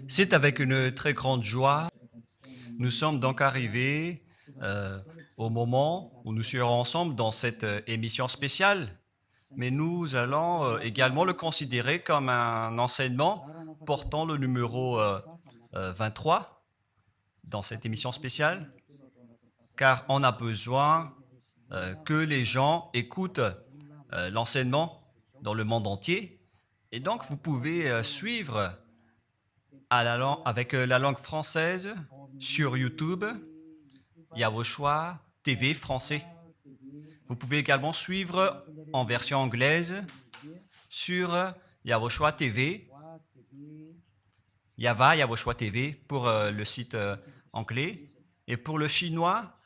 C'est avec une très grande joie. Nous sommes donc arrivés au moment où nous serons ensemble dans cette émission spéciale, mais nous allons également le considérer comme un enseignement portant le numéro 23 dans cette émission spéciale, car on a besoin que les gens écoutent l'enseignement dans le monde entier. Et donc, vous pouvez suivre avec la langue française sur YouTube, Yawoshua TV français. Vous pouvez également suivre en version anglaise sur Yawoshua TV, Yawoshua TV pour le site anglais. Et pour le chinois,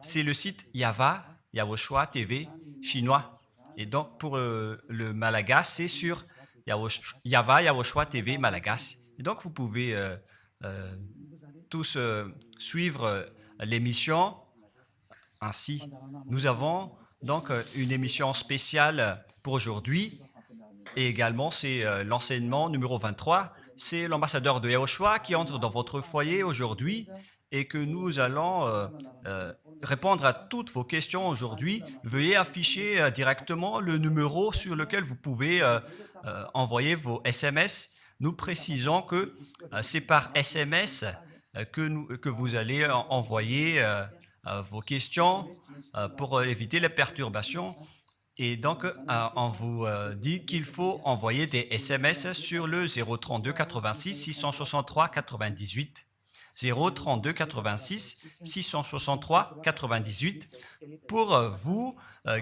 c'est le site Yawoshua TV chinois. Et donc pour le malagasy, c'est sur Yawoshua TV malagasy. Et donc vous pouvez tous suivre l'émission ainsi. Nous avons donc une émission spéciale pour aujourd'hui et également c'est l'enseignement numéro 23. C'est l'ambassadeur de Yawoshua qui entre dans votre foyer aujourd'hui et que nous allons répondre à toutes vos questions aujourd'hui. Veuillez afficher directement le numéro sur lequel vous pouvez envoyer vos SMS. Nous précisons que c'est par SMS que vous allez envoyer vos questions pour éviter les perturbations. Et donc, on vous dit qu'il faut envoyer des SMS sur le 032 86 663 98. 032 86 663 98 pour vous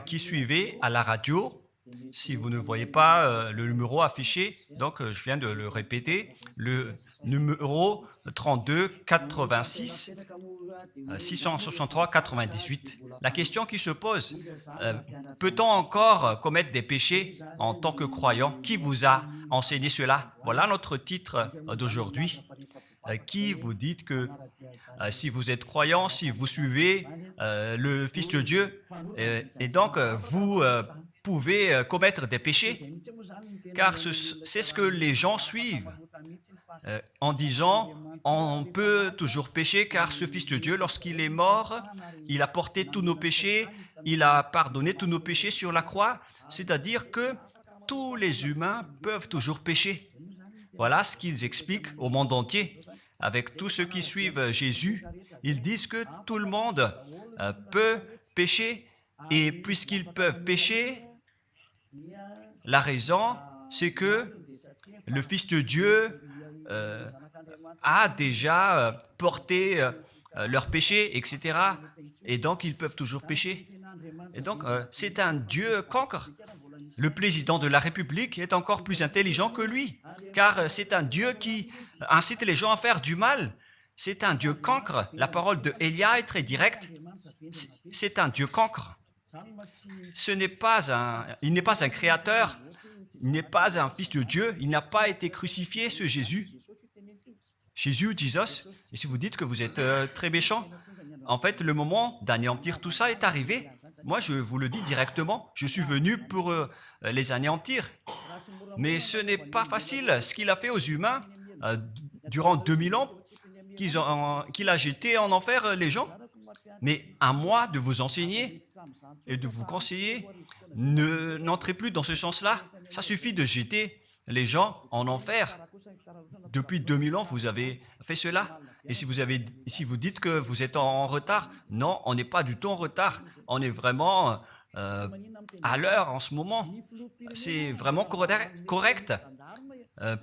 qui suivez à la radio. Si vous ne voyez pas le numéro affiché, donc je viens de le répéter, le numéro 32 86 663 98. La question qui se pose, peut-on encore commettre des péchés en tant que croyant? Qui vous a enseigné cela? Voilà notre titre d'aujourd'hui. Qui vous dit que si vous êtes croyant, si vous suivez le Fils de Dieu, et donc vous pouvez commettre des péchés, car c'est ce que les gens suivent en disant on peut toujours pécher car ce Fils de Dieu, lorsqu'il est mort, il a porté tous nos péchés, il a pardonné tous nos péchés sur la croix, c'est-à-dire que tous les humains peuvent toujours pécher. Voilà ce qu'ils expliquent au monde entier. Avec tous ceux qui suivent Jésus, ils disent que tout le monde peut pécher et puisqu'ils peuvent pécher, la raison, c'est que le Fils de Dieu a déjà porté leurs péchés, etc. Et donc, ils peuvent toujours pécher. Et donc, c'est un Dieu cancre. Le président de la République est encore plus intelligent que lui, car c'est un Dieu qui incite les gens à faire du mal. C'est un Dieu cancre. La parole de Élia est très directe. C'est un Dieu cancre. Il n'est pas un créateur, il n'est pas un fils de Dieu, il n'a pas été crucifié, ce Jésus. Jesus. Et si vous dites que vous êtes très méchant, en fait, le moment d'anéantir tout ça est arrivé. Moi, je vous le dis directement, je suis venu pour les anéantir. Mais ce n'est pas facile. Ce qu'il a fait aux humains durant 2000 ans, qu'il a jeté en enfer les gens. Mais à moi de vous enseigner et de vous conseiller, n'entrez plus dans ce sens-là. Ça suffit de jeter les gens en enfer. Depuis 2000 ans, vous avez fait cela. Et si vous dites que vous êtes en retard, non, on n'est pas du tout en retard. On est vraiment à l'heure en ce moment. C'est vraiment correct.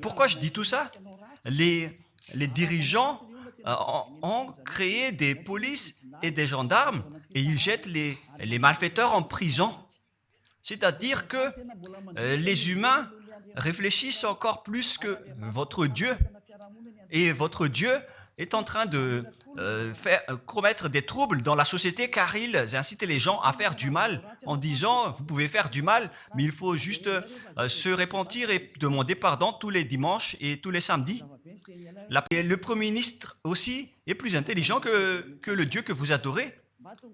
Pourquoi je dis tout ça? Les dirigeants ont créé des polices et des gendarmes et ils jettent les malfaiteurs en prison. C'est-à-dire que les humains réfléchissent encore plus que votre Dieu. Et votre Dieu est en train de commettre des troubles dans la société car ils incitent les gens à faire du mal en disant vous pouvez faire du mal, mais il faut juste se repentir et demander pardon tous les dimanches et tous les samedis. Le Premier ministre aussi est plus intelligent que le Dieu que vous adorez.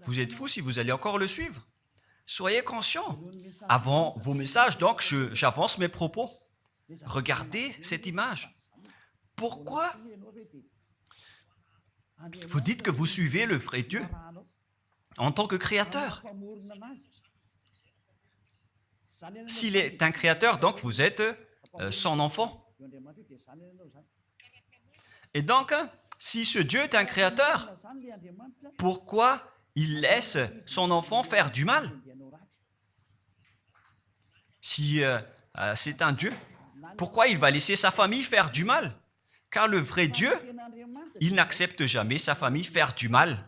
Vous êtes fous si vous allez encore le suivre. Soyez conscients. Avant vos messages, donc, j'avance mes propos. Regardez cette image. Pourquoi vous dites que vous suivez le vrai Dieu en tant que créateur? S'il est un créateur, donc vous êtes son enfant. Et donc, si ce Dieu est un créateur, pourquoi il laisse son enfant faire du mal? Si c'est un Dieu, pourquoi il va laisser sa famille faire du mal? Car le vrai Dieu, il n'accepte jamais sa famille faire du mal.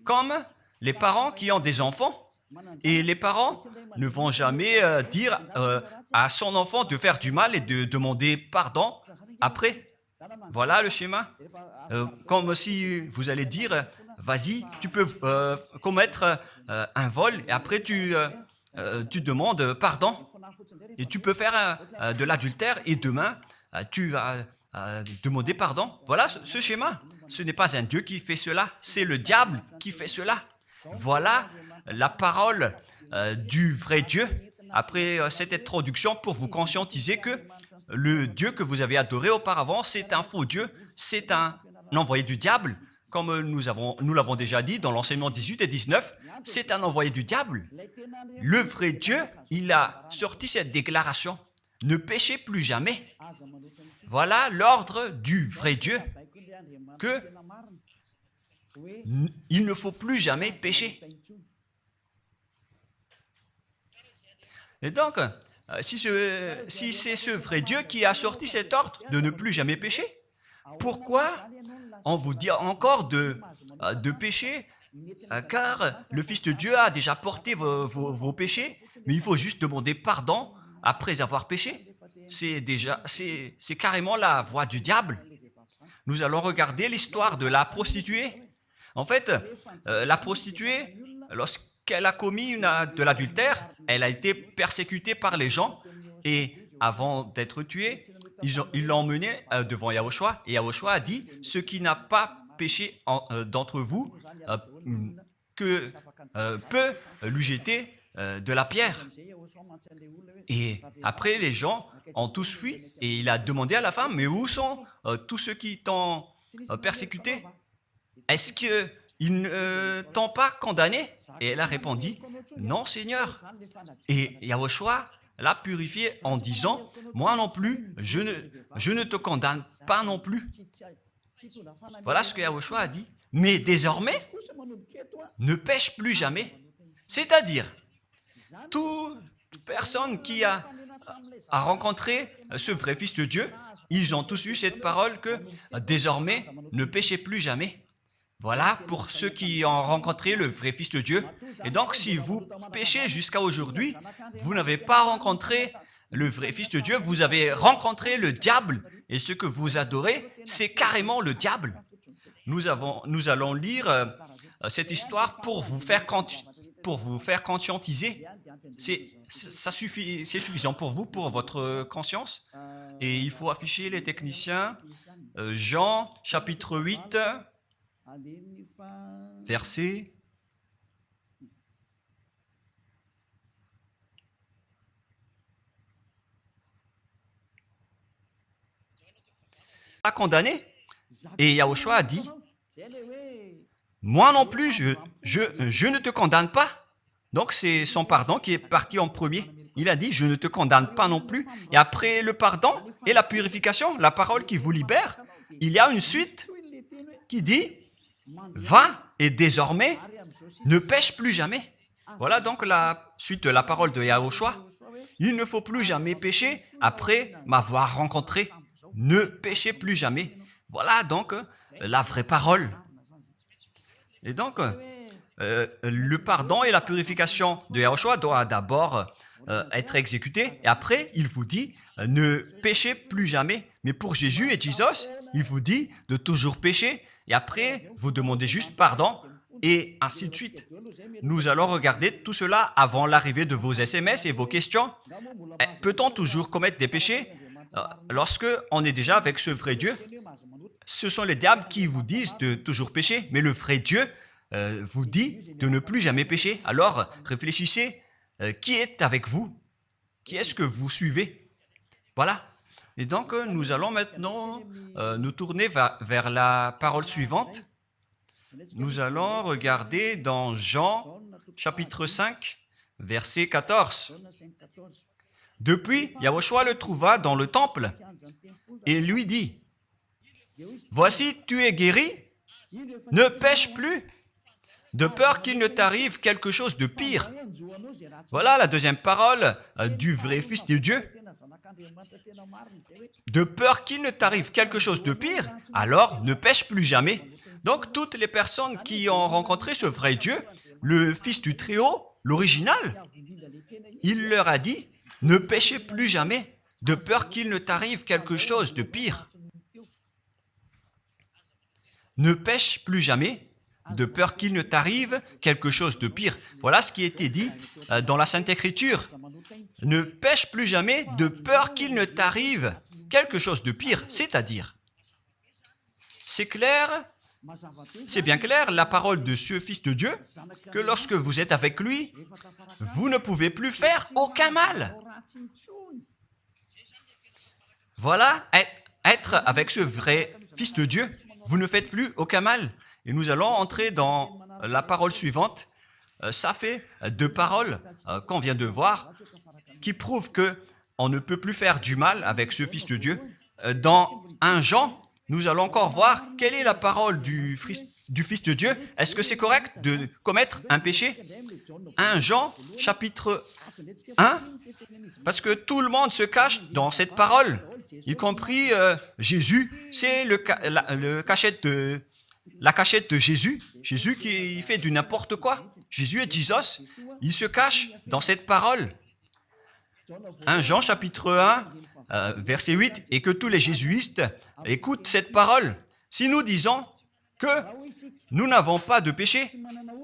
Comme les parents qui ont des enfants, et les parents ne vont jamais dire à son enfant de faire du mal et de demander pardon après. Voilà le schéma. Comme si vous allez dire, vas-y, tu peux commettre un vol et après tu demandes pardon. Et tu peux faire de l'adultère et demain, tu vas demander pardon. Voilà ce schéma. Ce n'est pas un Dieu qui fait cela, c'est le diable qui fait cela. Voilà la parole du vrai Dieu. Après cette introduction, pour vous conscientiser que le Dieu que vous avez adoré auparavant, c'est un faux Dieu, c'est un envoyé du diable. Comme nous l'avons déjà dit dans l'enseignement 18 et 19, c'est un envoyé du diable. Le vrai Dieu, il a sorti cette déclaration. Ne péchez plus jamais. Voilà l'ordre du vrai Dieu, que il ne faut plus jamais pécher. Et donc, si c'est ce vrai Dieu qui a sorti cet ordre de ne plus jamais pécher, pourquoi on vous dit encore de pécher? Car le Fils de Dieu a déjà porté vos péchés, mais il faut juste demander pardon après avoir péché. C'est carrément la voie du diable. Nous allons regarder l'histoire de la prostituée. En fait, la prostituée, lorsqu'elle a commis de l'adultère, elle a été persécutée par les gens et avant d'être tuée, ils l'ont emmenée devant Yahushua et Yahushua a dit « Ce qui n'a pas péché d'entre vous peut lui jeter de la pierre. » Et après, les gens ont tous fui et il a demandé à la femme « Mais où sont tous ceux qui t'ont persécuté? Est-ce qu'ils ne t'ont pas condamné ?» Et elle a répondu « Non, Seigneur. » Et Yahushua l'a purifié en disant « Moi non plus, je ne te condamne pas non plus. » Voilà ce que Yahushua a dit. Mais désormais, ne pêche plus jamais. C'est-à-dire, toute personne qui a rencontré ce vrai Fils de Dieu, ils ont tous eu cette parole que désormais, ne péchez plus jamais. Voilà pour ceux qui ont rencontré le vrai Fils de Dieu. Et donc, si vous péchez jusqu'à aujourd'hui, vous n'avez pas rencontré le vrai Fils de Dieu, vous avez rencontré le diable. Et ce que vous adorez, c'est carrément le diable. Nous allons lire cette histoire pour vous faire conscientiser. C'est suffisant pour vous, pour votre conscience. Et il faut afficher les techniciens. Jean, chapitre 8, verset... Pas condamné. Et Yahushua a dit, moi non plus, je ne te condamne pas. Donc c'est son pardon qui est parti en premier. Il a dit, je ne te condamne pas non plus. Et après le pardon et la purification, la parole qui vous libère, il y a une suite qui dit, va et désormais, ne pêche plus jamais. Voilà donc la suite de la parole de Yahushua. Il ne faut plus jamais pécher après m'avoir rencontré. Ne péchez plus jamais. Voilà donc la vraie parole. Et donc, le pardon et la purification de Yahushua doivent d'abord être exécutés. Et après, il vous dit, ne péchez plus jamais. Mais pour Jésus et Jesus, il vous dit de toujours pécher. Et après, vous demandez juste pardon. Et ainsi de suite. Nous allons regarder tout cela avant l'arrivée de vos SMS et vos questions. Peut-on toujours commettre des péchés lorsque on est déjà avec ce vrai Dieu? Ce sont les diables qui vous disent de toujours pécher, mais le vrai Dieu vous dit de ne plus jamais pécher. Alors, réfléchissez, qui est avec vous? Qui est-ce que vous suivez? Voilà. Et donc, nous allons maintenant nous tourner vers la parole suivante. Nous allons regarder dans Jean, chapitre 5, verset 14. Depuis, Yahushua le trouva dans le temple et lui dit, « Voici, tu es guéri, ne pêche plus, de peur qu'il ne t'arrive quelque chose de pire. » Voilà la deuxième parole du vrai Fils de Dieu. De peur qu'il ne t'arrive quelque chose de pire, alors ne pêche plus jamais. Donc, toutes les personnes qui ont rencontré ce vrai Dieu, le Fils du Très-Haut, l'original, il leur a dit, ne péchez plus jamais, de peur qu'il ne t'arrive quelque chose de pire. Ne pêche plus jamais, de peur qu'il ne t'arrive quelque chose de pire. Voilà ce qui a été dit dans la Sainte Écriture. Ne pêche plus jamais, de peur qu'il ne t'arrive quelque chose de pire. C'est-à-dire, c'est clair, c'est bien clair, la parole de ce Fils de Dieu, que lorsque vous êtes avec lui, vous ne pouvez plus faire aucun mal. Voilà, être avec ce vrai Fils de Dieu, vous ne faites plus aucun mal. Et nous allons entrer dans la parole suivante. Ça fait deux paroles qu'on vient de voir qui prouvent qu'on ne peut plus faire du mal avec ce Fils de Dieu. Dans 1 Jean, nous allons encore voir quelle est la parole du Fils de Dieu. Est-ce que c'est correct de commettre un péché? 1 Jean, chapitre 1, parce que tout le monde se cache dans cette parole, y compris Jésus. C'est la cachette de Jésus. Jésus qui fait du n'importe quoi. Jésus est Jesus. Il se cache dans cette parole. 1 Jean chapitre 1, verset 8, et que tous les jésuites écoutent cette parole. Si nous disons que nous n'avons pas de péché,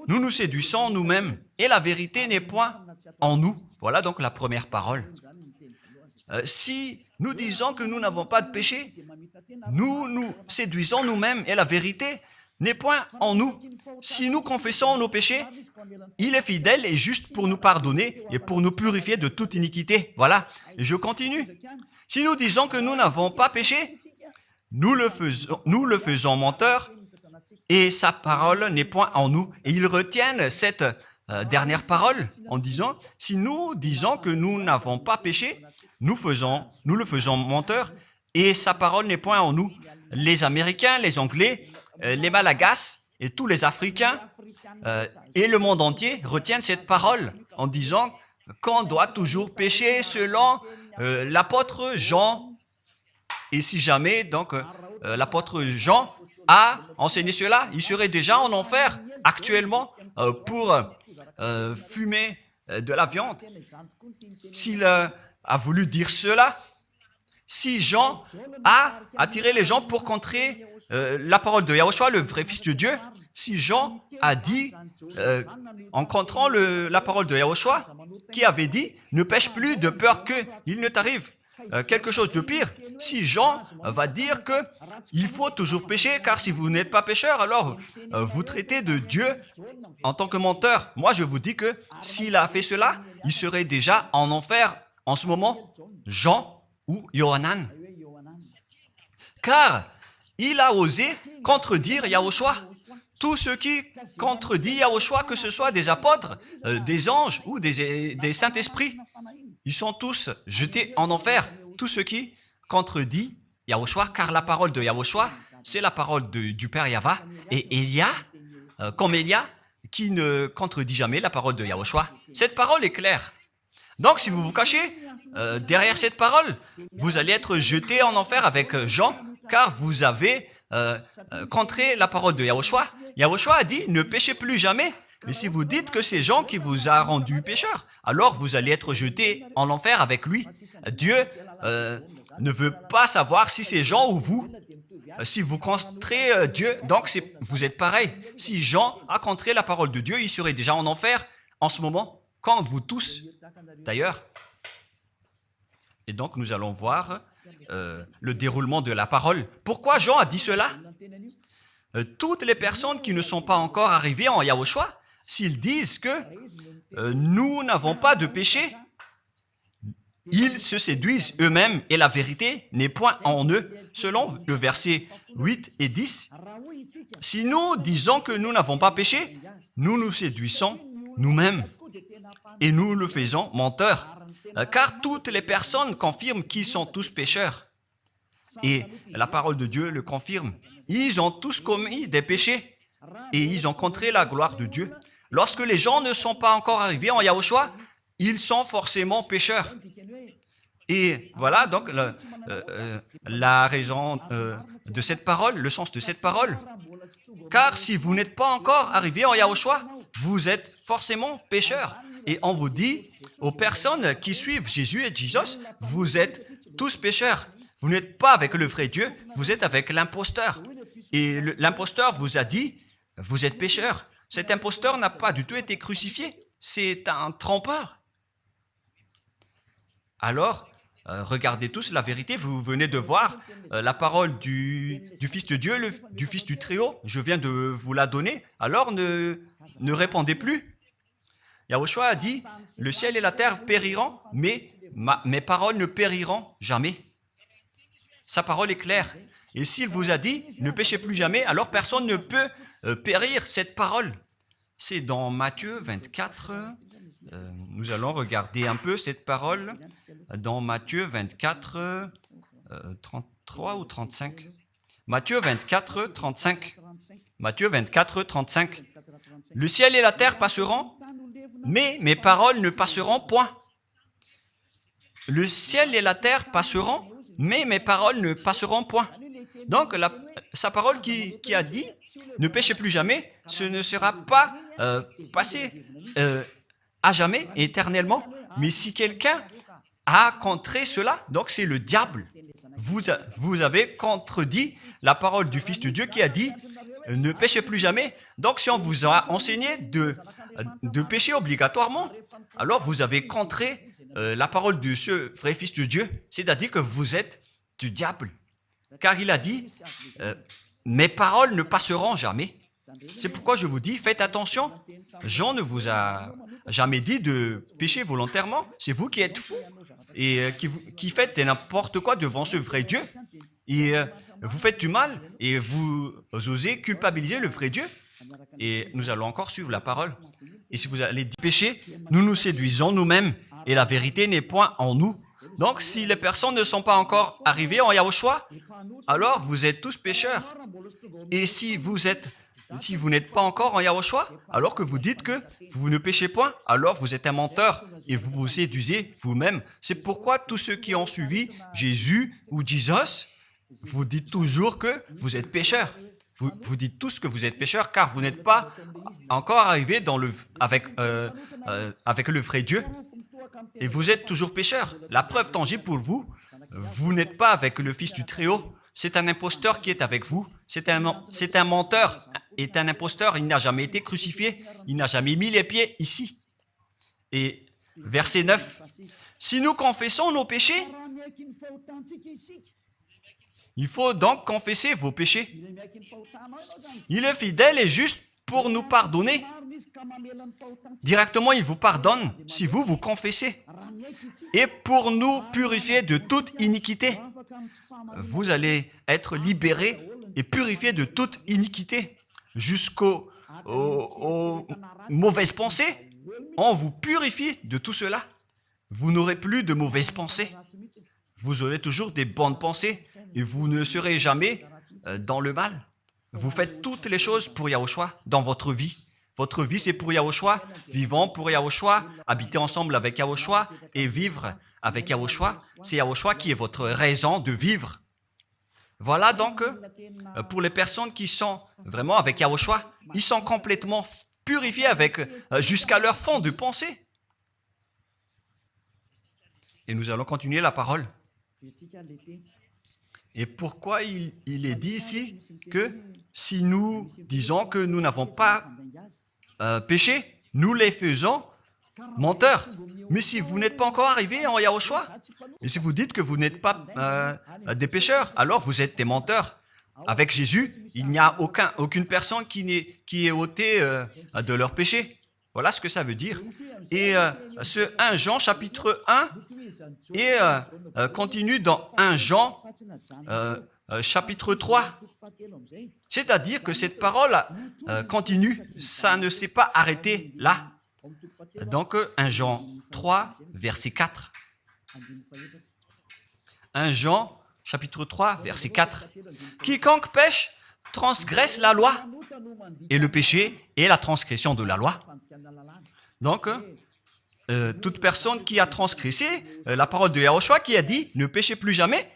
nous nous séduisons nous-mêmes, et la vérité n'est point en nous. Voilà donc la première parole. Si nous disons que nous n'avons pas de péché, nous nous séduisons nous-mêmes, et la vérité n'est point en nous. Si nous confessons nos péchés, il est fidèle et juste pour nous pardonner et pour nous purifier de toute iniquité. Voilà, et je continue. Si nous disons que nous n'avons pas péché, nous le faisons menteur et sa parole n'est point en nous. Et ils retiennent cette dernière parole en disant, si nous disons que nous n'avons pas péché, nous le faisons menteur et sa parole n'est point en nous. Les Américains, les Anglais, les Malagasy et tous les Africains et le monde entier retiennent cette parole en disant qu'on doit toujours pécher selon l'apôtre Jean. Et si jamais donc l'apôtre Jean a enseigné cela, il serait déjà en enfer actuellement pour fumer de la viande. S'il a voulu dire cela, si Jean a attiré les gens pour contrer la parole de Yahushua, le vrai Fils de Dieu, si Jean a dit, en contrant la parole de Yahushua, qui avait dit, ne pêche plus de peur qu'il ne t'arrive quelque chose de pire. Si Jean va dire qu'il faut toujours pécher, car si vous n'êtes pas pécheur, alors vous traitez de Dieu en tant que menteur. Moi, je vous dis que s'il a fait cela, il serait déjà en enfer en ce moment, Jean ou Yohanan. Car il a osé contredire Yahushua. Tous ceux qui contredisent Yahushua, que ce soit des apôtres, des anges ou des saints-esprits, ils sont tous jetés en enfer. Tous ceux qui contredisent Yahushua, car la parole de Yahushua, c'est la parole du Père Yahva. Et Élia, comme Élia, qui ne contredit jamais la parole de Yahushua. Cette parole est claire. Donc, si vous vous cachez derrière cette parole, vous allez être jetés en enfer avec Jean, car vous avez contré la parole de Yahushua. Yahushua a dit, ne péchez plus jamais. Mais si vous dites que c'est Jean qui vous a rendu pécheur, alors vous allez être jetés en enfer avec lui. Dieu ne veut pas savoir si c'est Jean ou vous. Si vous contrez Dieu, donc vous êtes pareil. Si Jean a contré la parole de Dieu, il serait déjà en enfer en ce moment, comme vous tous d'ailleurs. Et donc nous allons voir le déroulement de la parole. Pourquoi Jean a dit cela? Toutes les personnes qui ne sont pas encore arrivées en Yahushua, s'ils disent que nous n'avons pas de péché, ils se séduisent eux-mêmes et la vérité n'est point en eux. Selon le verset 8 et 10, si nous disons que nous n'avons pas péché, nous nous séduisons nous-mêmes et nous le faisons menteur. Car toutes les personnes confirment qu'ils sont tous pécheurs. Et la parole de Dieu le confirme. Ils ont tous commis des péchés et ils ont contré la gloire de Dieu. Lorsque les gens ne sont pas encore arrivés en Yahushua, ils sont forcément pécheurs. Et voilà donc la raison de cette parole, le sens de cette parole. Car si vous n'êtes pas encore arrivé en Yahushua, vous êtes forcément pécheurs. Et on vous dit aux personnes qui suivent Jésus et Jesus, vous êtes tous pécheurs. Vous n'êtes pas avec le vrai Dieu, vous êtes avec l'imposteur. Et l'imposteur vous a dit, vous êtes pécheurs. Cet imposteur n'a pas du tout été crucifié. C'est un trompeur. Alors, regardez tous la vérité. Vous venez de voir la parole du Fils de Dieu, du Fils du Très-Haut. Je viens de vous la donner. Alors, ne répondez plus. Yahushua a dit, le ciel et la terre périront, mais mes paroles ne périront jamais. Sa parole est claire. Et s'il vous a dit, ne péchez plus jamais, alors personne ne peut périr cette parole. C'est dans Matthieu 24. Nous allons regarder un peu cette parole dans Matthieu 24, 33 ou 35. Matthieu 24, 35. Matthieu 24, 35. Le ciel et la terre passeront, mais mes paroles ne passeront point. Le ciel et la terre passeront, mais mes paroles ne passeront point. Donc, sa parole qui a dit, ne péchez plus jamais, ce ne sera pas passé à jamais, éternellement. Mais si quelqu'un a contré cela, donc c'est le diable. Vous avez contredit la parole du Fils de Dieu qui a dit, ne péchez plus jamais. Donc, si on vous a enseigné de pécher obligatoirement, alors vous avez contré la parole de ce vrai Fils de Dieu, c'est-à-dire que vous êtes du diable. Car il a dit, mes paroles ne passeront jamais. C'est pourquoi je vous dis, faites attention. Jean ne vous a jamais dit de pécher volontairement. C'est vous qui êtes fous et qui faites n'importe quoi devant ce vrai Dieu. Et vous faites du mal et vous osez culpabiliser le vrai Dieu. Et nous allons encore suivre la parole. Et si vous allez pécher, nous nous séduisons nous-mêmes et la vérité n'est point en nous. Donc, si les personnes ne sont pas encore arrivées en Yahushua, alors vous êtes tous pécheurs. Et si vous n'êtes pas encore en Yahushua, alors que vous dites que vous ne péchez point, alors vous êtes un menteur et vous vous séduisez vous-même. C'est pourquoi tous ceux qui ont suivi Jésus ou Jesus, vous dites toujours que vous êtes pécheurs. Vous dites tous que vous êtes pécheurs car vous n'êtes pas encore arrivés avec le vrai Dieu. Et vous êtes toujours pécheurs. La preuve tangible pour vous, vous n'êtes pas avec le Fils du Très-Haut. C'est un imposteur qui est avec vous. C'est un menteur. C'est un imposteur. Il n'a jamais été crucifié. Il n'a jamais mis les pieds ici. Et verset 9. Si nous confessons nos péchés, il faut donc confesser vos péchés. Il est fidèle et juste pour nous pardonner. Directement, il vous pardonne si vous confessez. Et pour nous purifier de toute iniquité. Vous allez être libérés et purifiés de toute iniquité. Jusqu'aux mauvaises pensées, on vous purifie de tout cela. Vous n'aurez plus de mauvaises pensées. Vous aurez toujours des bonnes pensées et vous ne serez jamais dans le mal. Vous faites toutes les choses pour Yahushua dans votre vie. Votre vie, c'est pour Yahushua. Vivons pour Yahushua, habiter ensemble avec Yahushua et vivre avec Yahushua. C'est Yahushua qui est votre raison de vivre. Voilà donc, pour les personnes qui sont vraiment avec Yahushua, ils sont complètement purifiés jusqu'à leur fond de pensée. Et nous allons continuer la parole. Et pourquoi il est dit ici que si nous disons que nous n'avons pas péché, nous les faisons menteurs. Mais si vous n'êtes pas encore arrivé en Yahushua, et si vous dites que vous n'êtes pas des pécheurs, alors vous êtes des menteurs. Avec Jésus, il n'y a aucune personne qui est ôtée de leur péché. Voilà ce que ça veut dire. Et ce 1 Jean chapitre 1 et continue dans 1 Jean chapitre 3. C'est-à-dire que cette parole continue, ça ne s'est pas arrêté là. Donc 1 Jean 3, verset 4. 1 Jean chapitre 3, verset 4. Quiconque pêche transgresse la loi, et le péché est la transgression de la loi. Donc, toute personne qui a transgressé la parole de Yahushua qui a dit « Ne péchez plus jamais ».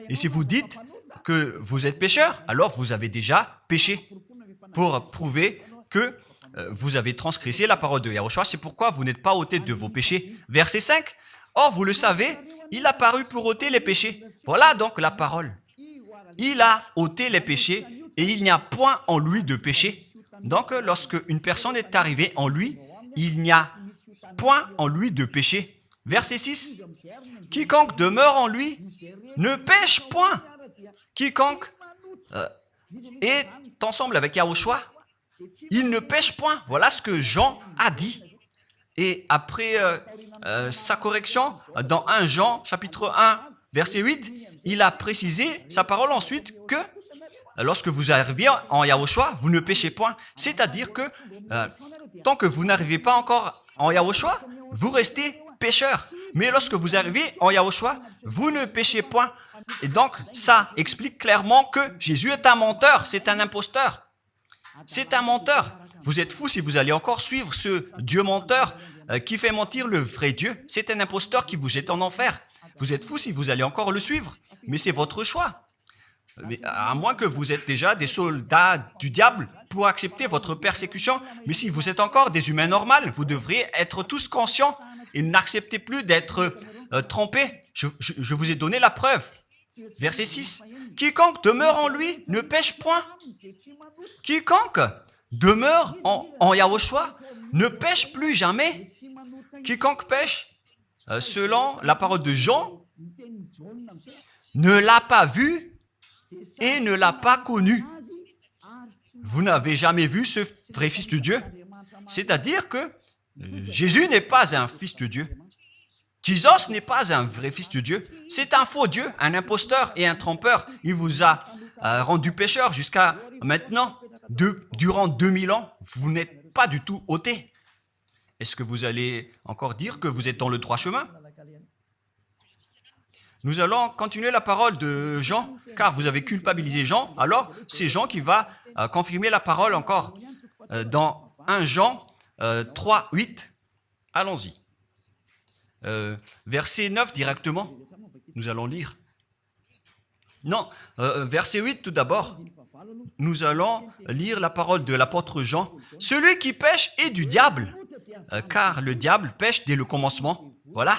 Et si vous dites que vous êtes pécheur, alors vous avez déjà péché pour prouver que vous avez transgressé la parole de Yahushua. C'est pourquoi vous n'êtes pas ôté de vos péchés. Verset 5. Or, vous le savez, il a paru pour ôter les péchés. Voilà donc la parole. Il a ôté les péchés et il n'y a point en lui de péché. Donc, lorsque une personne est arrivée en lui, il n'y a point en lui de péché. Verset 6. Quiconque demeure en lui ne pêche point. Quiconque est ensemble avec Yahushua, il ne pêche point. Voilà ce que Jean a dit. Et après sa correction, dans 1 Jean, chapitre 1, verset 8, il a précisé sa parole ensuite que lorsque vous arrivez en Yahushua, vous ne péchez point. C'est-à-dire que tant que vous n'arrivez pas encore en Yahushua, vous restez pécheur. Mais lorsque vous arrivez en Yahushua, vous ne péchez point. Et donc, ça explique clairement que Jésus est un menteur, c'est un imposteur. C'est un menteur. Vous êtes fous si vous allez encore suivre ce Dieu menteur qui fait mentir le vrai Dieu. C'est un imposteur qui vous jette en enfer. Vous êtes fous si vous allez encore le suivre. Mais c'est votre choix. Mais à moins que vous êtes déjà des soldats du diable pour accepter votre persécution. Mais si vous êtes encore des humains normaux, vous devriez être tous conscients et n'acceptez plus d'être trompés. Je vous ai donné la preuve. Verset 6. Quiconque demeure en lui ne pêche point. Quiconque demeure en Yahushua ne pêche plus jamais. Quiconque pêche, selon la parole de Jean, ne l'a pas vu et ne l'a pas connu. Vous n'avez jamais vu ce vrai Fils de Dieu. C'est-à-dire que Jésus n'est pas un Fils de Dieu. Jésus n'est pas un vrai Fils de Dieu. C'est un faux Dieu, un imposteur et un trompeur. Il vous a rendu pécheur jusqu'à maintenant. Durant 2000 ans, vous n'êtes pas du tout ôté. Est-ce que vous allez encore dire que vous êtes dans le droit chemin? Nous allons continuer la parole de Jean, car vous avez culpabilisé Jean. Alors, c'est Jean qui va confirmer la parole encore. Dans 1 Jean 3, 8, allons-y. Verset 9 directement, nous allons lire. Non, verset 8 tout d'abord. Nous allons lire la parole de l'apôtre Jean. Celui qui pêche est du diable, car le diable pêche dès le commencement. Voilà.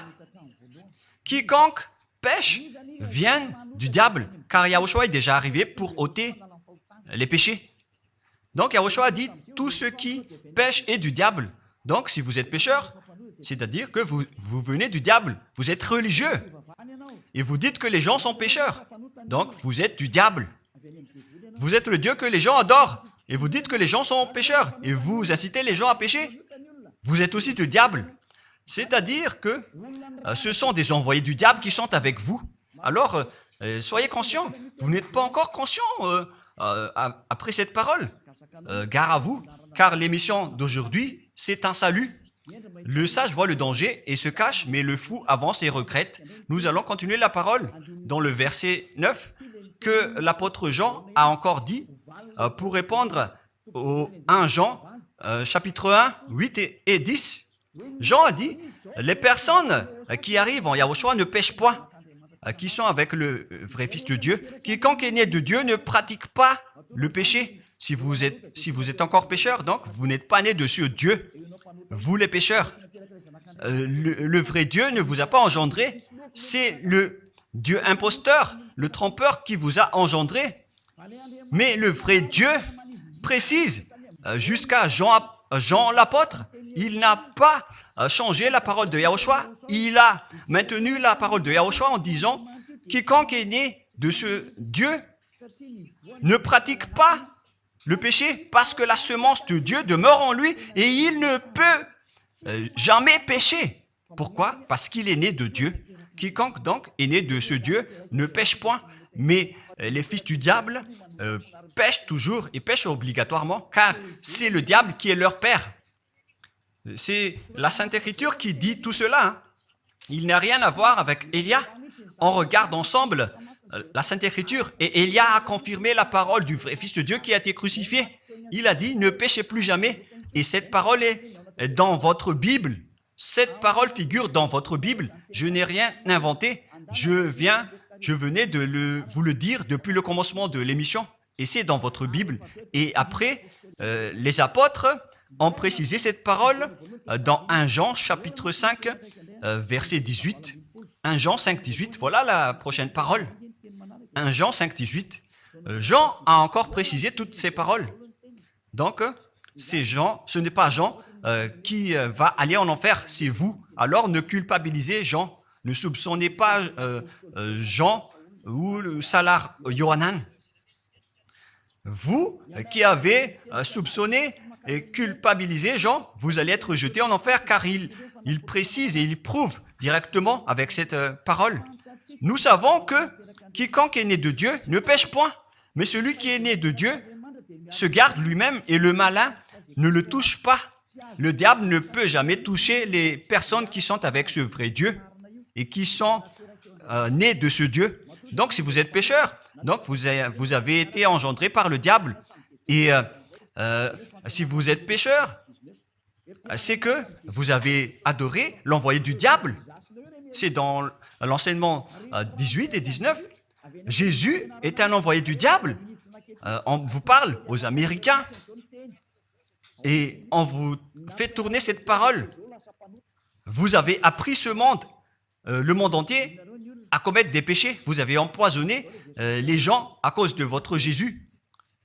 Quiconque pêche vient du diable, car Yahushua est déjà arrivé pour ôter les péchés. Donc Yahushua a dit, tout ce qui pêche est du diable. Donc si vous êtes pécheur, c'est-à-dire que vous venez du diable, vous êtes religieux. Et vous dites que les gens sont pécheurs. Donc vous êtes du diable. Vous êtes le Dieu que les gens adorent. Et vous dites que les gens sont pécheurs. Et vous incitez les gens à pécher. Vous êtes aussi du diable. C'est-à-dire que ce sont des envoyés du diable qui sont avec vous. Alors, soyez conscients. Vous n'êtes pas encore conscients après cette parole. Gare à vous, car l'émission d'aujourd'hui, c'est un salut. Le sage voit le danger et se cache, mais le fou avance et regrette. Nous allons continuer la parole dans le verset 9 que l'apôtre Jean a encore dit pour répondre au 1 Jean, chapitre 1, 8 et 10. Jean a dit, les personnes qui arrivent en Yahushua ne pêchent point, qui sont avec le vrai Fils de Dieu. Quiconque est né de Dieu ne pratique pas le péché. Si vous êtes encore pécheur, donc vous n'êtes pas né de ce Dieu. Vous les pécheurs, le vrai Dieu ne vous a pas engendré. C'est le Dieu imposteur, le trompeur qui vous a engendré. Mais le vrai Dieu précise, jusqu'à Jean l'apôtre, il n'a pas changé la parole de Yahushua. Il a maintenu la parole de Yahushua en disant, quiconque est né de ce Dieu ne pratique pas le péché parce que la semence de Dieu demeure en lui et il ne peut jamais pécher. Pourquoi? Parce qu'il est né de Dieu. Quiconque donc est né de ce Dieu ne pêche point, mais les fils du diable pêchent toujours et pêchent obligatoirement, car c'est le diable qui est leur père. C'est la Sainte Écriture qui dit tout cela. Hein. Il n'a rien à voir avec Élia. On regarde ensemble la Sainte Écriture et Élia a confirmé la parole du vrai Fils de Dieu qui a été crucifié. Il a dit, ne péchez plus jamais. Et cette parole est dans votre Bible. Cette parole figure dans votre Bible. Je n'ai rien inventé. Je venais de vous le dire depuis le commencement de l'émission. Et c'est dans votre Bible. Et après, les apôtres ont précisé cette parole dans 1 Jean chapitre 5, verset 18. 1 Jean 5, 18, voilà la prochaine parole. 1 Jean 5, 18. Jean a encore précisé toutes ces paroles. Donc, c'est Jean, ce n'est pas Jean qui va aller en enfer, c'est vous. Alors, ne culpabilisez Jean. Ne soupçonnez pas Jean ou le Salar Yohanan. Vous qui avez soupçonné et culpabilisé Jean, vous allez être jeté en enfer car il précise et il prouve directement avec cette parole. Nous savons que quiconque est né de Dieu ne pêche point, mais celui qui est né de Dieu se garde lui-même et le malin ne le touche pas. Le diable ne peut jamais toucher les personnes qui sont avec ce vrai Dieu et qui sont nées de ce Dieu. Donc, si vous êtes pécheur, donc vous avez été engendré par le diable. Et si vous êtes pécheur, c'est que vous avez adoré l'envoyé du diable. C'est dans l'enseignement 18 et 19. Jésus est un envoyé du diable. On vous parle aux Américains et on vous fait tourner cette parole. Vous avez appris ce monde, le monde entier, à commettre des péchés. Vous avez empoisonné les gens à cause de votre Jésus.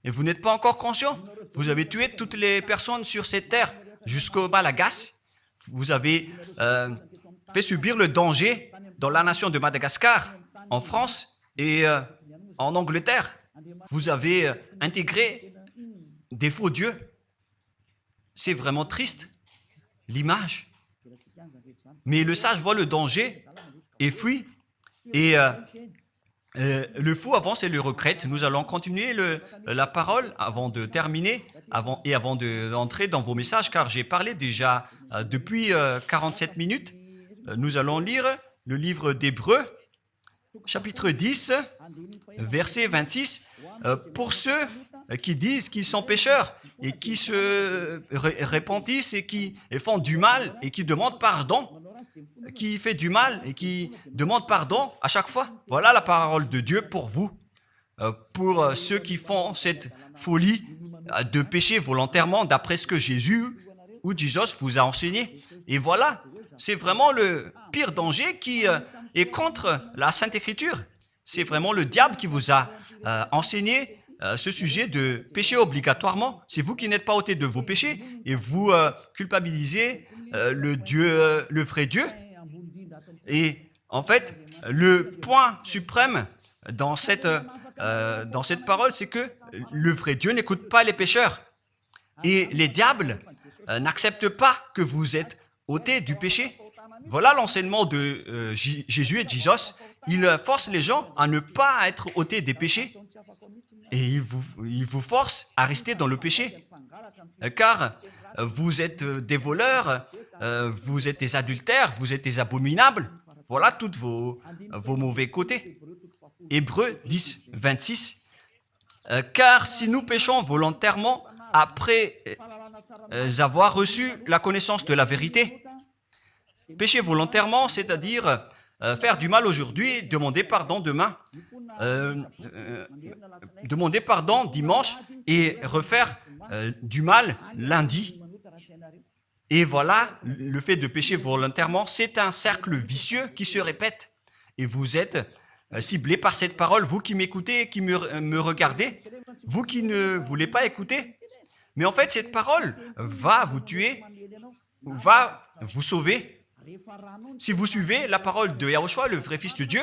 Et vous n'êtes pas encore conscient. Vous avez tué toutes les personnes sur cette terre jusqu'au Malagasy. Vous avez fait subir le danger dans la nation de Madagascar, en France et en Angleterre. Vous avez intégré des faux dieux. C'est vraiment triste, l'image. Mais le sage voit le danger et fuit. Et le fou avance et le regrette. Nous allons continuer la parole avant de terminer avant d'entrer dans vos messages, car j'ai parlé déjà depuis 47 minutes. Nous allons lire le livre d'Hébreux, chapitre 10, verset 26. Pour ceux qui disent qu'ils sont pécheurs et qui se repentissent et qui font du mal et qui demandent pardon, qui fait du mal et qui demande pardon à chaque fois. Voilà la parole de Dieu pour vous, pour ceux qui font cette folie de pécher volontairement d'après ce que Jésus ou Jesus vous a enseigné. Et voilà, c'est vraiment le pire danger qui est contre la Sainte Écriture. C'est vraiment le diable qui vous a enseigné ce sujet de pécher obligatoirement. C'est vous qui n'êtes pas ôté de vos péchés et vous culpabilisez le vrai Dieu. Et en fait, le point suprême dans cette parole, c'est que le vrai Dieu n'écoute pas les pécheurs. Et les diables n'acceptent pas que vous êtes ôtés du péché. Voilà l'enseignement de Jésus et Jesus. Il force les gens à ne pas être ôtés des péchés. Et il vous force à rester dans le péché. Car vous êtes des voleurs, vous êtes des adultères, vous êtes des abominables. Voilà tous vos mauvais côtés. Hébreux 10, 26. Car si nous péchons volontairement après avoir reçu la connaissance de la vérité, pécher volontairement, c'est-à-dire faire du mal aujourd'hui, demander pardon demain, demander pardon dimanche et refaire du mal lundi. Et voilà, le fait de pécher volontairement, c'est un cercle vicieux qui se répète. Et vous êtes ciblé par cette parole, vous qui m'écoutez, qui me regardez, vous qui ne voulez pas écouter. Mais en fait, cette parole va vous tuer, va vous sauver. Si vous suivez la parole de Yahushua, le vrai Fils de Dieu,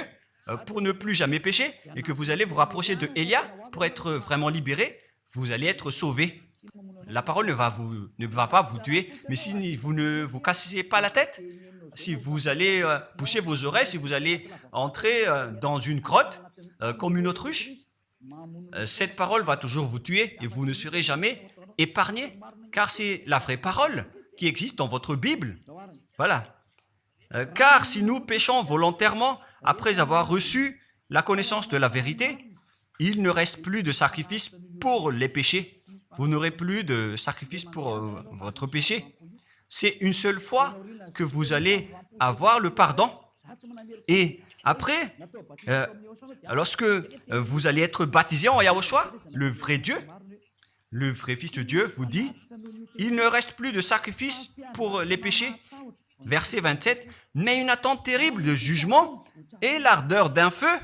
pour ne plus jamais pécher, et que vous allez vous rapprocher de Élia pour être vraiment libéré, vous allez être sauvés. La parole ne va pas vous tuer, mais si vous ne vous cassez pas la tête, si vous allez boucher vos oreilles, si vous allez entrer dans une grotte comme une autruche, cette parole va toujours vous tuer et vous ne serez jamais épargné, car c'est la vraie parole qui existe dans votre Bible. Voilà. Car si nous péchons volontairement après avoir reçu la connaissance de la vérité, il ne reste plus de sacrifice pour les péchés. Vous n'aurez plus de sacrifice pour votre péché. C'est une seule fois que vous allez avoir le pardon. Et après, lorsque vous allez être baptisé en Yahushua, le vrai Dieu, le vrai Fils de Dieu vous dit, il ne reste plus de sacrifice pour les péchés. Verset 27, mais une attente terrible de jugement et l'ardeur d'un feu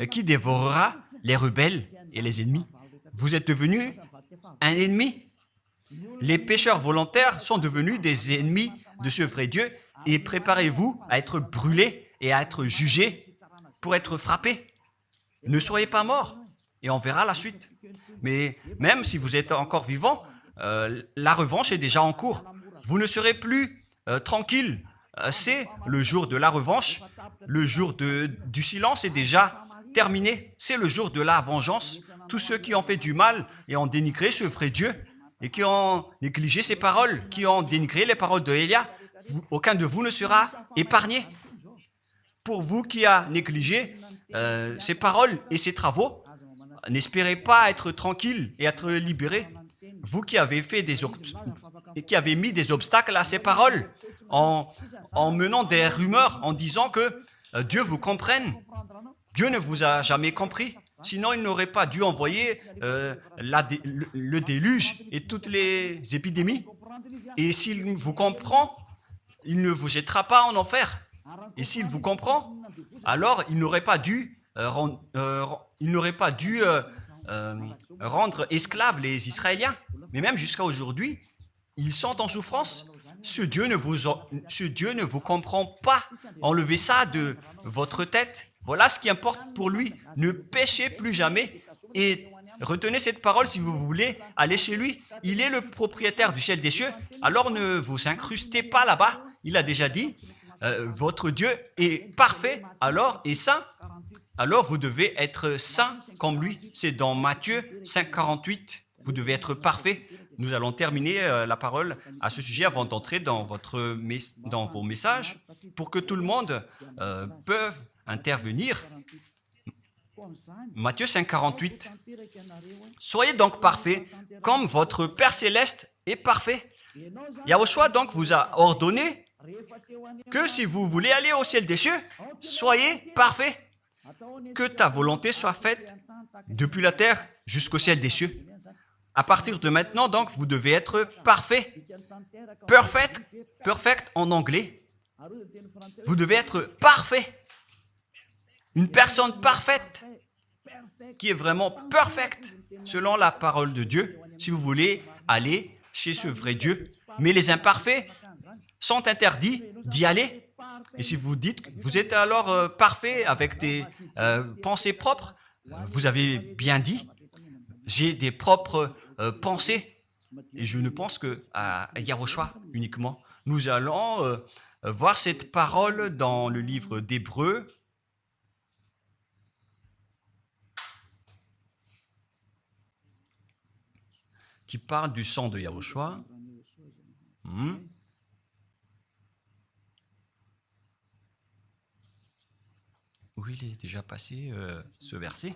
qui dévorera les rebelles et les ennemis. Vous êtes devenu un ennemi. Les pécheurs volontaires sont devenus des ennemis de ce vrai Dieu et préparez-vous à être brûlés et à être jugés pour être frappés. Ne soyez pas morts et on verra la suite. Mais même si vous êtes encore vivant, la revanche est déjà en cours. Vous ne serez plus tranquille. C'est le jour de la revanche. Le jour du silence est déjà terminé. C'est le jour de la vengeance. Tous ceux qui ont fait du mal et ont dénigré ce vrai Dieu et qui ont négligé ses paroles, qui ont dénigré les paroles de Élia, aucun de vous ne sera épargné. Pour vous qui a négligé ses paroles et ses travaux, n'espérez pas être tranquille et être libéré. Vous qui avez mis des obstacles à ses paroles en menant des rumeurs, en disant que Dieu vous comprenne. Dieu ne vous a jamais compris. Sinon, il n'aurait pas dû envoyer le déluge et toutes les épidémies. Et s'il vous comprend, il ne vous jettera pas en enfer. Et s'il vous comprend, alors il n'aurait pas dû rendre esclaves les Israéliens. Mais même jusqu'à aujourd'hui, ils sont en souffrance. Ce Dieu ne vous comprend pas. Enlevez ça de votre tête. Voilà ce qui importe pour lui. Ne péchez plus jamais et retenez cette parole si vous voulez aller chez lui. Il est le propriétaire du ciel des cieux. Alors ne vous incrustez pas là-bas. Il a déjà dit, votre Dieu est parfait alors et saint. Alors vous devez être saint comme lui. C'est dans Matthieu 5,48. Vous devez être parfait. Nous allons terminer la parole à ce sujet avant d'entrer dans vos messages pour que tout le monde puisse intervenir. Matthieu 5,48. Soyez donc parfaits comme votre Père Céleste est parfait. Yahushua donc vous a ordonné que si vous voulez aller au ciel des cieux, soyez parfaits. Que ta volonté soit faite depuis la terre jusqu'au ciel des cieux. À partir de maintenant, donc, vous devez être parfait. Perfect en anglais. Vous devez être parfait. Une personne parfaite qui est vraiment perfecte selon la parole de Dieu si vous voulez aller chez ce vrai Dieu. Mais les imparfaits sont interdits d'y aller. Et si vous dites que vous êtes alors parfait avec des pensées propres, vous avez bien dit, j'ai des propres pensées et je ne pense qu'à Yahushua uniquement. Nous allons voir cette parole dans le livre d'Hébreux. Qui parle du sang de Yahushua. Où il est déjà passé ce verset.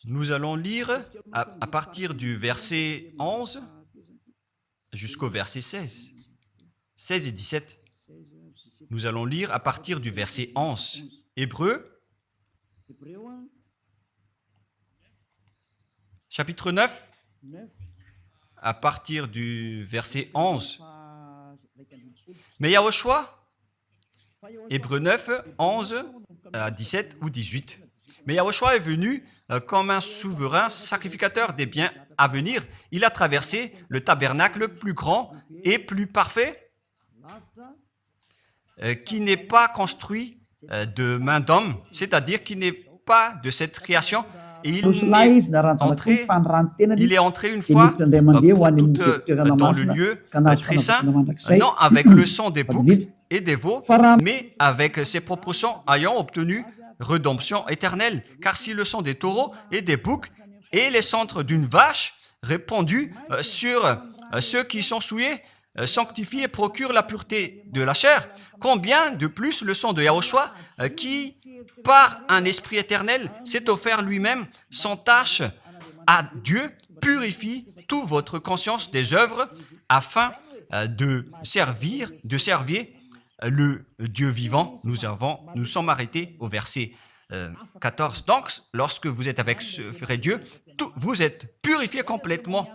Nous allons lire à partir du verset 11 jusqu'au verset 16. 16 et 17. Nous allons lire à partir du verset 11. Hébreux, chapitre 9, à partir du verset 11. Mais Yahushua, Hébreux 9, 11 à 17 ou 18. Mais Yahushua est venu comme un souverain sacrificateur des biens à venir. Il a traversé le tabernacle plus grand et plus parfait, qui n'est pas construit de main d'homme, c'est-à-dire qui n'est pas de cette création, et il est entré une fois pour toutes, dans le lieu très saint, non avec le sang des boucs et des veaux, mais avec ses propres sangs ayant obtenu rédemption éternelle. Car si le sang des taureaux et des boucs et les cendres d'une vache répandus sur ceux qui sont souillés, sanctifiés, procurent la pureté de la chair, combien de plus le sang de Yahushua qui, par un esprit éternel, s'est offert lui-même sans tâche à Dieu, purifie toute votre conscience des œuvres afin de servir le Dieu vivant. Nous sommes arrêtés au verset 14. Donc, lorsque vous êtes avec ce vrai Dieu, vous êtes purifié complètement.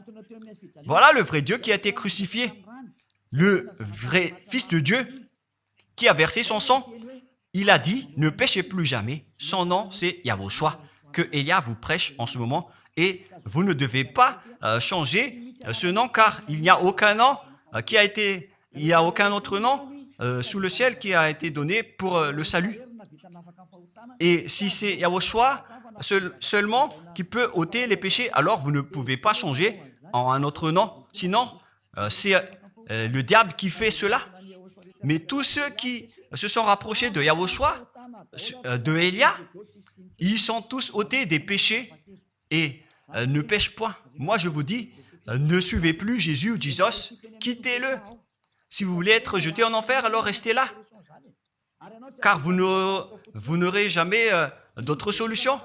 Voilà le vrai Dieu qui a été crucifié, le vrai Fils de Dieu qui a versé son sang. Il a dit, ne péchez plus jamais. Son nom, c'est Yahushua, que Elia vous prêche en ce moment. Et vous ne devez pas changer ce nom, car il n'y a aucun nom il n'y a aucun autre nom sous le ciel qui a été donné pour le salut. Et si c'est Yahushua seulement qui peut ôter les péchés, alors vous ne pouvez pas changer en un autre nom. Sinon, c'est le diable qui fait cela. Mais tous ceux qui se sont rapprochés de Yahushua, de Elia, ils sont tous ôtés des péchés et ne pêchent point. Moi, je vous dis, ne suivez plus Jésus ou Jesus, quittez-le. Si vous voulez être jeté en enfer, alors restez là. Car vous n'aurez jamais d'autre solution.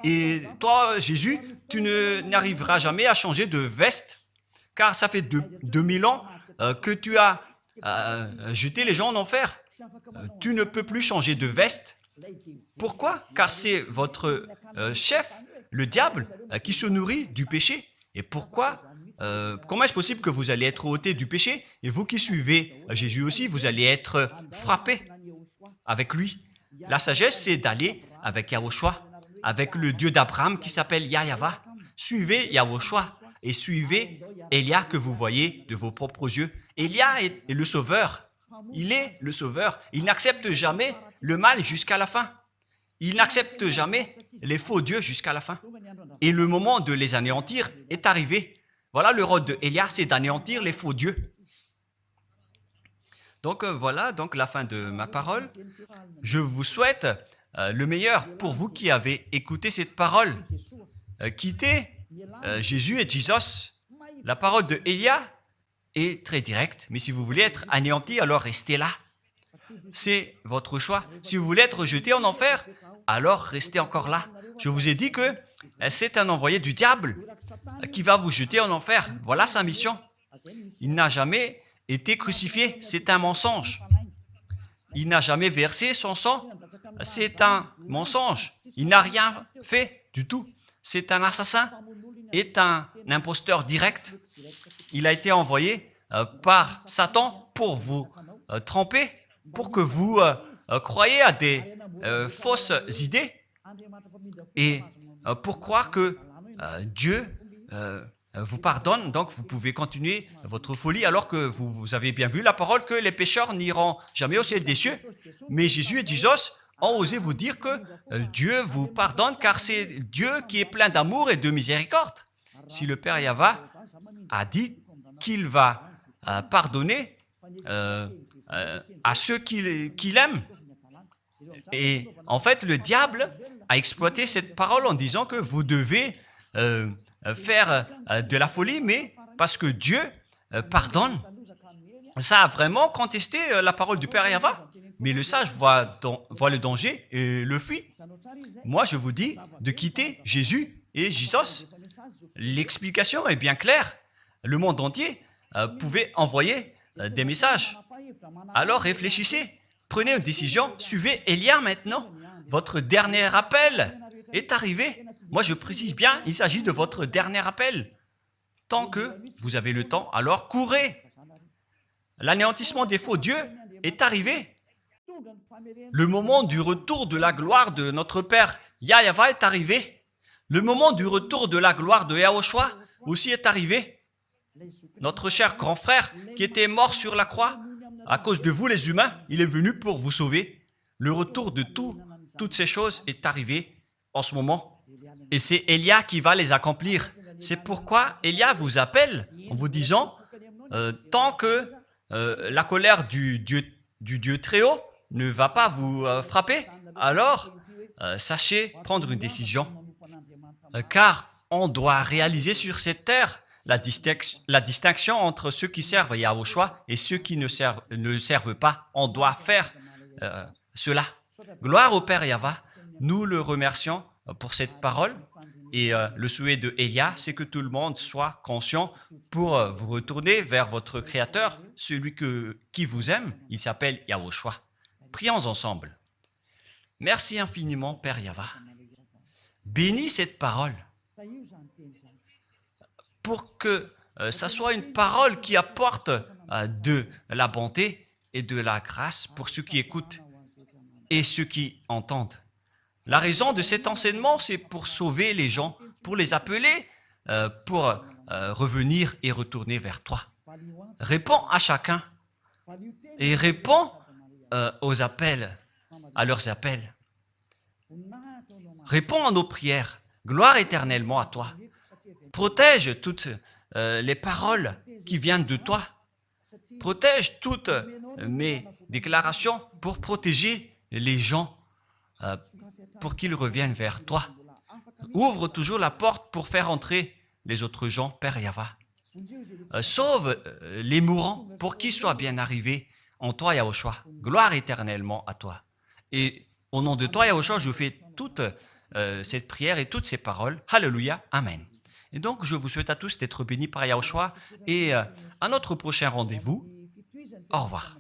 Et toi, Jésus, tu n'arriveras jamais à changer de veste, car ça fait 2000 ans que tu as jeté les gens en enfer. Tu ne peux plus changer de veste. Pourquoi? Car c'est votre chef, le diable, qui se nourrit du péché. Et pourquoi? Comment est-ce possible que vous allez être ôté du péché? Et vous qui suivez Jésus aussi, vous allez être frappés avec lui. La sagesse, c'est d'aller avec Yahushua, avec le Dieu d'Abraham qui s'appelle Yahva. Suivez Yahushua et suivez Elia que vous voyez de vos propres yeux. Elia est le sauveur. Il est le sauveur. Il n'accepte jamais le mal jusqu'à la fin. Il n'accepte jamais les faux dieux jusqu'à la fin. Et le moment de les anéantir est arrivé. Voilà le rôle de Elia, c'est d'anéantir les faux dieux. Donc voilà donc la fin de ma parole. Je vous souhaite le meilleur pour vous qui avez écouté cette parole. Quittez Jésus et Jesus. La parole de Elia est très directe, mais si vous voulez être anéanti, alors restez là. C'est votre choix. Si vous voulez être jeté en enfer, alors restez encore là. Je vous ai dit que c'est un envoyé du diable qui va vous jeter en enfer. Voilà sa mission. Il n'a jamais été crucifié. C'est un mensonge. Il n'a jamais versé son sang. C'est un mensonge. Il n'a rien fait du tout. C'est un assassin. Est un imposteur direct. Il a été envoyé par Satan pour vous tromper, pour que vous croyiez à des fausses idées et pour croire que Dieu vous pardonne, donc vous pouvez continuer votre folie alors que vous avez bien vu la parole que les pécheurs n'iront jamais au ciel des cieux. Mais Jésus et Jesus ont osé vous dire que Dieu vous pardonne car c'est Dieu qui est plein d'amour et de miséricorde. Si le Père Yahva a dit qu'il va pardonner à ceux qu'il aime. Et en fait, le diable a exploité cette parole en disant que vous devez faire de la folie, mais parce que Dieu pardonne. Ça a vraiment contesté la parole du Père Yahva. Mais le sage voit le danger et le fuit. Moi, je vous dis de quitter Jésus et Jesus. L'explication est bien claire. Le monde entier pouvait envoyer des messages. Alors réfléchissez, prenez une décision, suivez Elia maintenant. Votre dernier appel est arrivé. Moi, je précise bien, il s'agit de votre dernier appel. Tant que vous avez le temps, alors courez. L'anéantissement des faux dieux est arrivé. Le moment du retour de la gloire de notre Père Yahva est arrivé. Le moment du retour de la gloire de Yahushua aussi est arrivé. Notre cher grand frère qui était mort sur la croix, à cause de vous les humains, il est venu pour vous sauver. Le retour de toutes ces choses est arrivé en ce moment. et c'est Élia qui va les accomplir. C'est pourquoi Élia vous appelle en vous disant, tant que la colère du Dieu très haut ne va pas vous frapper, alors sachez prendre une décision. Car on doit réaliser sur cette terre la distinction entre ceux qui servent Yahushua et ceux qui ne servent pas. On doit faire cela. Gloire au Père Yahva. Nous le remercions pour cette parole. Et le souhait de Elia, c'est que tout le monde soit conscient pour vous retourner vers votre Créateur, celui qui vous aime. Il s'appelle Yahushua. Prions ensemble. Merci infiniment, Père Yahva. Bénis cette parole pour que ça soit une parole qui apporte de la bonté et de la grâce pour ceux qui écoutent et ceux qui entendent. La raison de cet enseignement, c'est pour sauver les gens, pour les appeler, pour revenir et retourner vers toi. Réponds à chacun et réponds aux appels, à leurs appels. Réponds à nos prières. Gloire éternellement à toi. Protège toutes les paroles qui viennent de toi. Protège toutes mes déclarations pour protéger les gens, pour qu'ils reviennent vers toi. Ouvre toujours la porte pour faire entrer les autres gens, Père Yahva. Sauve les mourants pour qu'ils soient bien arrivés en toi, Yahushua. Gloire éternellement à toi. Et au nom de toi, Yahushua, je fais toute cette prière et toutes ces paroles. Alléluia. Amen. Et donc, je vous souhaite à tous d'être bénis par Yahushua et à notre prochain rendez-vous. Au revoir.